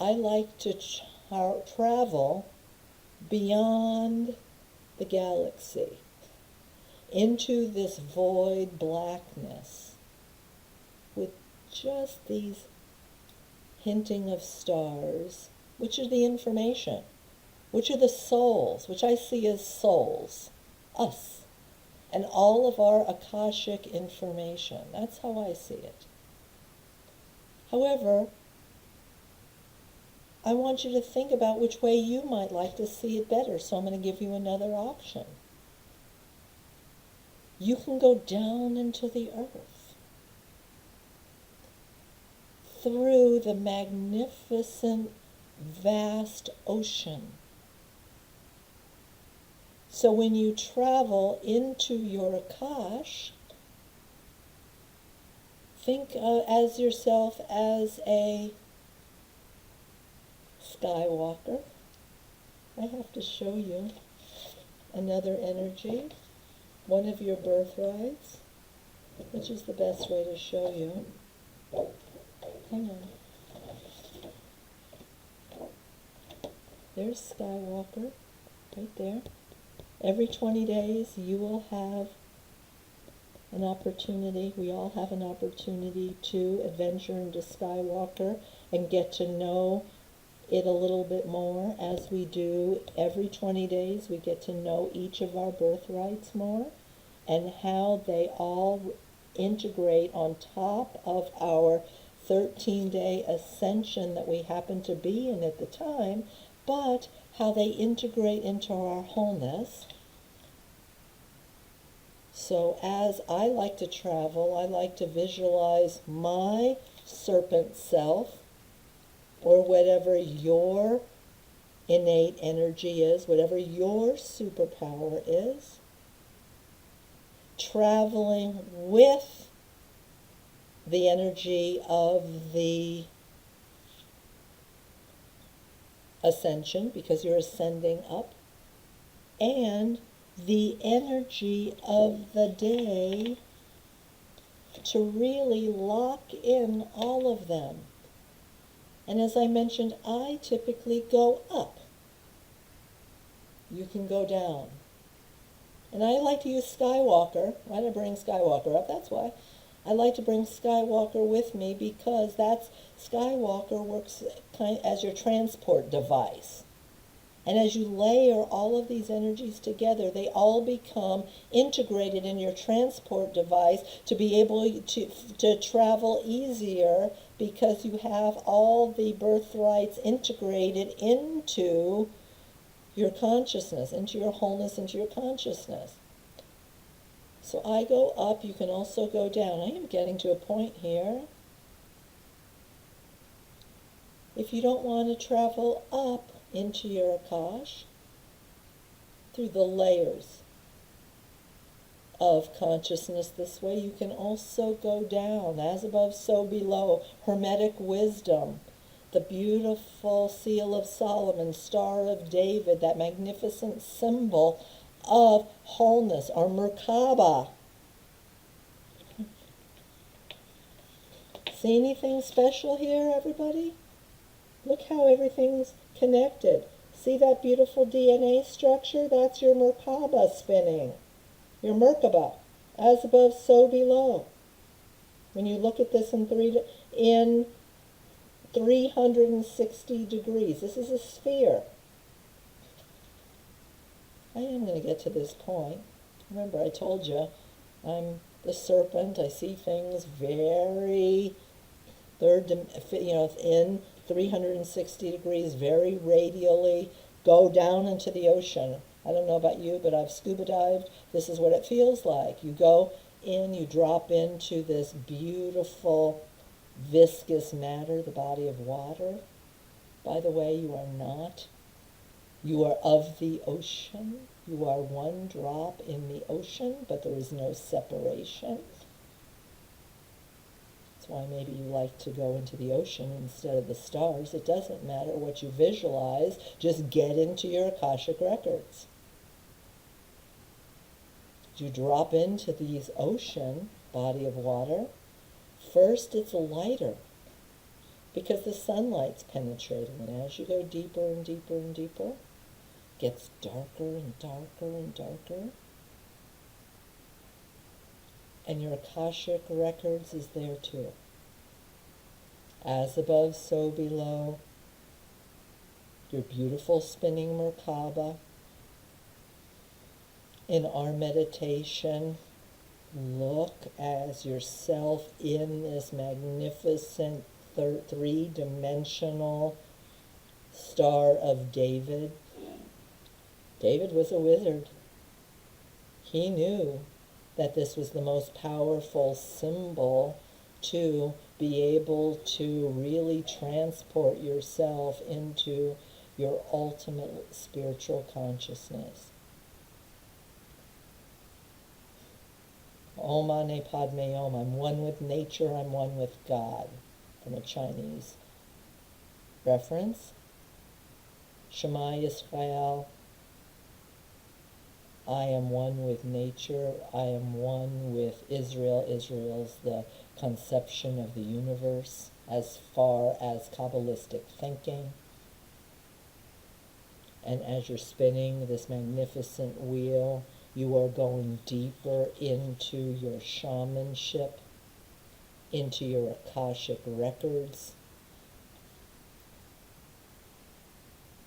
I like to travel beyond the galaxy into this void blackness with just these hinting of stars, which are the information, which are the souls, which I see as souls, us, and all of our Akashic information. That's how I see it. However, I want you to think about which way you might like to see it better, so I'm going to give you another option. You can go down into the earth through the magnificent, vast ocean. So when you travel into your Akash, think as yourself as a skywalker. I have to show you another energy, one of your birthrights, which is the best way to show you. Hang on. There's Skywalker, right there. Every 20 days you will have an opportunity, we all have an opportunity to adventure into Skywalker and get to know it a little bit more. As we do every 20 days, we get to know each of our birthrights more and how they all integrate on top of our 13-day ascension that we happen to be in at the time, but how they integrate into our wholeness. So as I like to travel, I like to visualize my serpent self, or whatever your innate energy is, whatever your superpower is, traveling with the energy of the ascension, because you're ascending up, and the energy of the day to really lock in all of them. And as I mentioned, I typically go up. You can go down. And I like to use Skywalker. Why did I bring Skywalker up? That's why. I like to bring Skywalker with me, because Skywalker works kind of as your transport device. And as you layer all of these energies together, they all become integrated in your transport device to be able to travel easier, because you have all the birthrights integrated into your consciousness, into your wholeness, into your consciousness. So I go up, you can also go down. I am getting to a point here. If you don't want to travel up into your Akash, through the layers of consciousness this way. You can also go down, as above, so below. Hermetic wisdom, the beautiful seal of Solomon, Star of David, that magnificent symbol of wholeness, or Merkaba. See anything special here, everybody? Look how everything's connected. See that beautiful DNA structure? That's your Merkaba spinning. Your Merkaba. As above, so below. When you look at this in 360 degrees, this is a sphere. I am going to get to this point. Remember, I told you, I'm the serpent. I see things very in 360 degrees, very radially, go down into the ocean. I don't know about you, but I've scuba dived. This is what it feels like. You go in, you drop into this beautiful viscous matter, the body of water. By the way, you are not. You are of the ocean. You are one drop in the ocean, but there is no separation. That's why maybe you like to go into the ocean instead of the stars. It doesn't matter what you visualize. Just get into your Akashic Records. You drop into these ocean, body of water. First, it's lighter because the sunlight's penetrating. And as you go deeper and deeper and deeper, it gets darker and darker and darker. And your Akashic Records is there too. As above, so below. Your beautiful spinning Merkaba. In our meditation, look as yourself in this magnificent three-dimensional Star of David. David was a wizard. He knew that this was the most powerful symbol to be able to really transport yourself into your ultimate spiritual consciousness. Om Mani Padme Om. I'm one with nature, I'm one with God. From a Chinese reference. Shema Yisrael. I am one with nature. I am one with Israel. Israel's the conception of the universe as far as Kabbalistic thinking. And as you're spinning this magnificent wheel, you are going deeper into your shamanship, into your Akashic Records.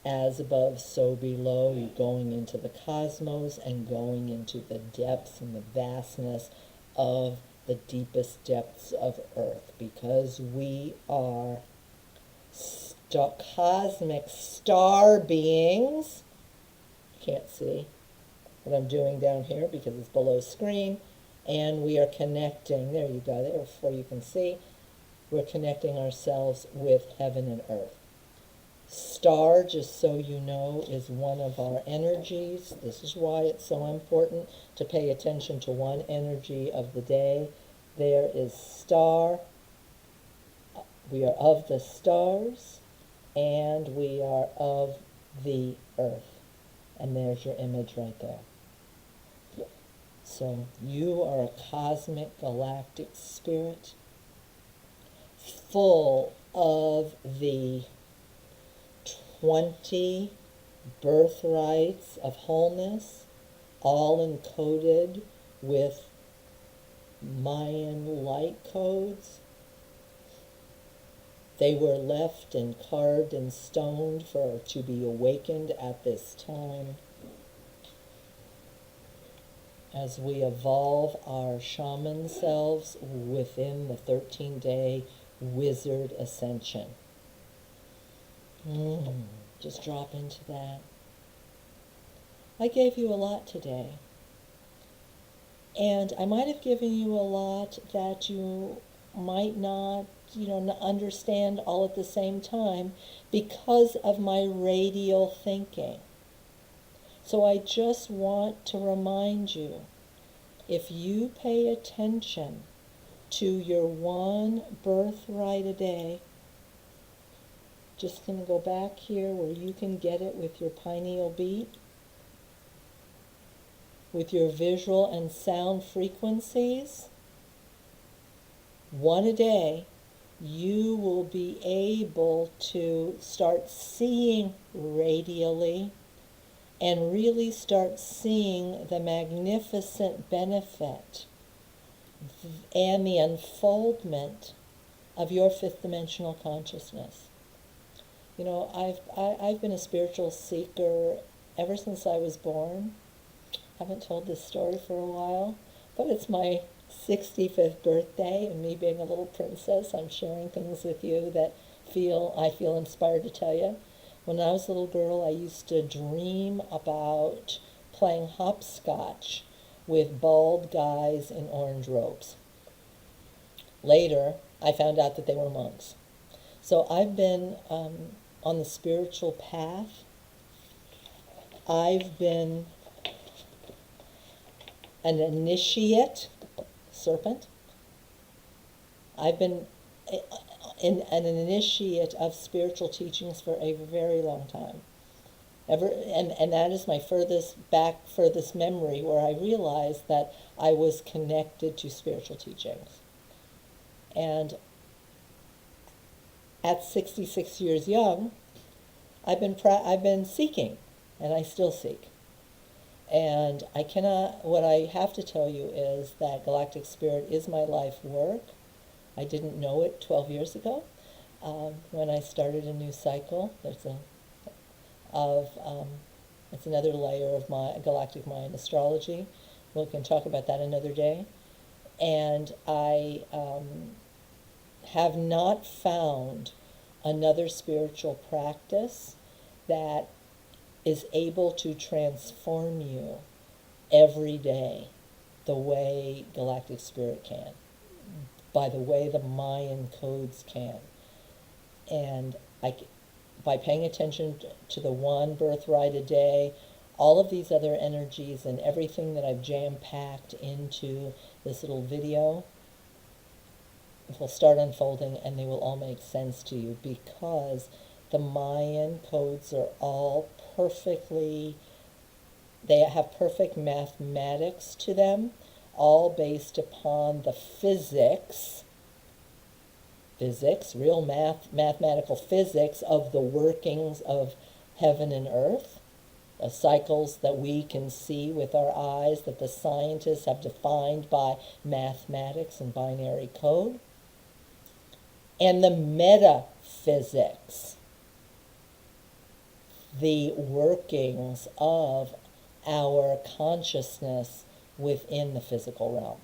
As above, so below. You're going into the cosmos and going into the depths and the vastness of the deepest depths of Earth, because we are cosmic star beings. Can't see what I'm doing down here because it's below screen, and we are connecting. There you go, therefore you can see. We're connecting ourselves with heaven and earth. Star, just so you know, is one of our energies. This is why it's so important to pay attention to one energy of the day. There is star. We are of the stars, and we are of the earth. And there's your image right there. So you are a cosmic galactic spirit, full of the 20 birthrights of wholeness, all encoded with Mayan light codes. They were left and carved and stoned to be awakened at this time. As we evolve our shaman selves within the 13-day wizard ascension. Just drop into that. I gave you a lot today. And I might have given you a lot that you might not, understand all at the same time because of my radial thinking. So I just want to remind you if you pay attention to your one birthright a day, just going to go back here where you can get it with your pineal beat, with your visual and sound frequencies, one a day, you will be able to start seeing radially and really start seeing the magnificent benefit and the unfoldment of your fifth dimensional consciousness. You know, I've been a spiritual seeker ever since I was born. I haven't told this story for a while, but it's my 65th birthday, and me being a little princess, I'm sharing things with you that I feel inspired to tell you. When I was a little girl, I used to dream about playing hopscotch with bald guys in orange robes. Later, I found out that they were monks. So I've been on the spiritual path. I've been an initiate serpent. I've been an initiate of spiritual teachings for a very long time. And that is my furthest memory where I realized that I was connected to spiritual teachings. And at 66 years young, I've been seeking, and I still seek. And what I have to tell you is that Galactic Spirit is my life work. I didn't know it 12 years ago when I started a new cycle. It's another layer of my Galactic Mayan astrology. We can talk about that another day. And I have not found another spiritual practice that is able to transform you every day the way Galactic Spirit can, by the way the Mayan codes can. And by paying attention to the one birthright a day, all of these other energies and everything that I've jam-packed into this little video will start unfolding, and they will all make sense to you, because the Mayan codes are all they have perfect mathematics to them, all based upon the physics, real mathematical physics of the workings of heaven and earth, the cycles that we can see with our eyes, that the scientists have defined by mathematics and binary code, and the metaphysics, the workings of our consciousness within the physical realm.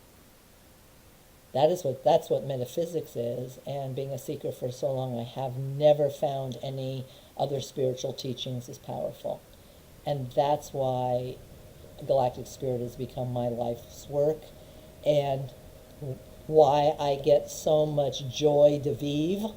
That's what metaphysics is, and being a seeker for so long, I have never found any other spiritual teachings as powerful. And that's why Galactic Spirit has become my life's work, and why I get so much joy de vivre,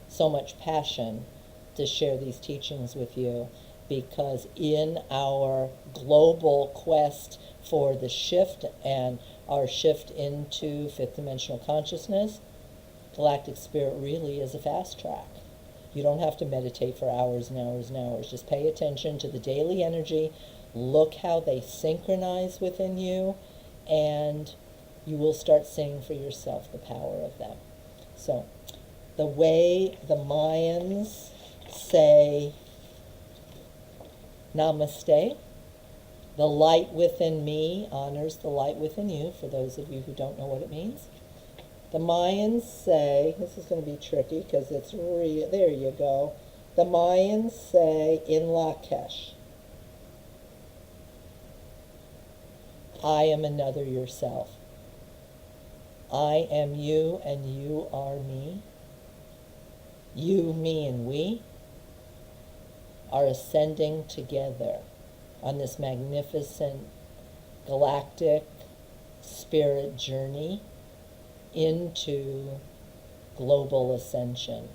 so much passion to share these teachings with you, because in our global quest for the shift and our shift into fifth dimensional consciousness, Galactic Spirit really is a fast track. You don't have to meditate for hours and hours and hours. Just pay attention to the daily energy, look how they synchronize within you, and you will start seeing for yourself the power of them. So, the way the Mayans say namaste, the light within me honors the light within you, for those of you who don't know what it means. The Mayans say, this is going to be tricky because it's real, there you go. The Mayans say in Lakesh, I am another yourself. I am you and you are me. You, me, and we are ascending together on this magnificent galactic spirit journey into global ascension,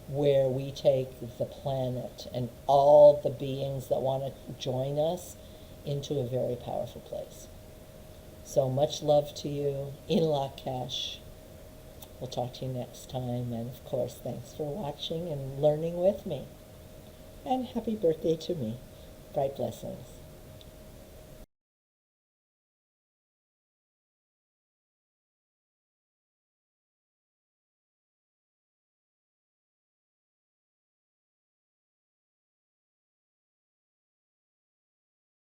where we take the planet and all the beings that want to join us into a very powerful place. So much love to you. In Lakesh. We'll talk to you next time. And of course, thanks for watching and learning with me. And happy birthday to me. Bright blessings.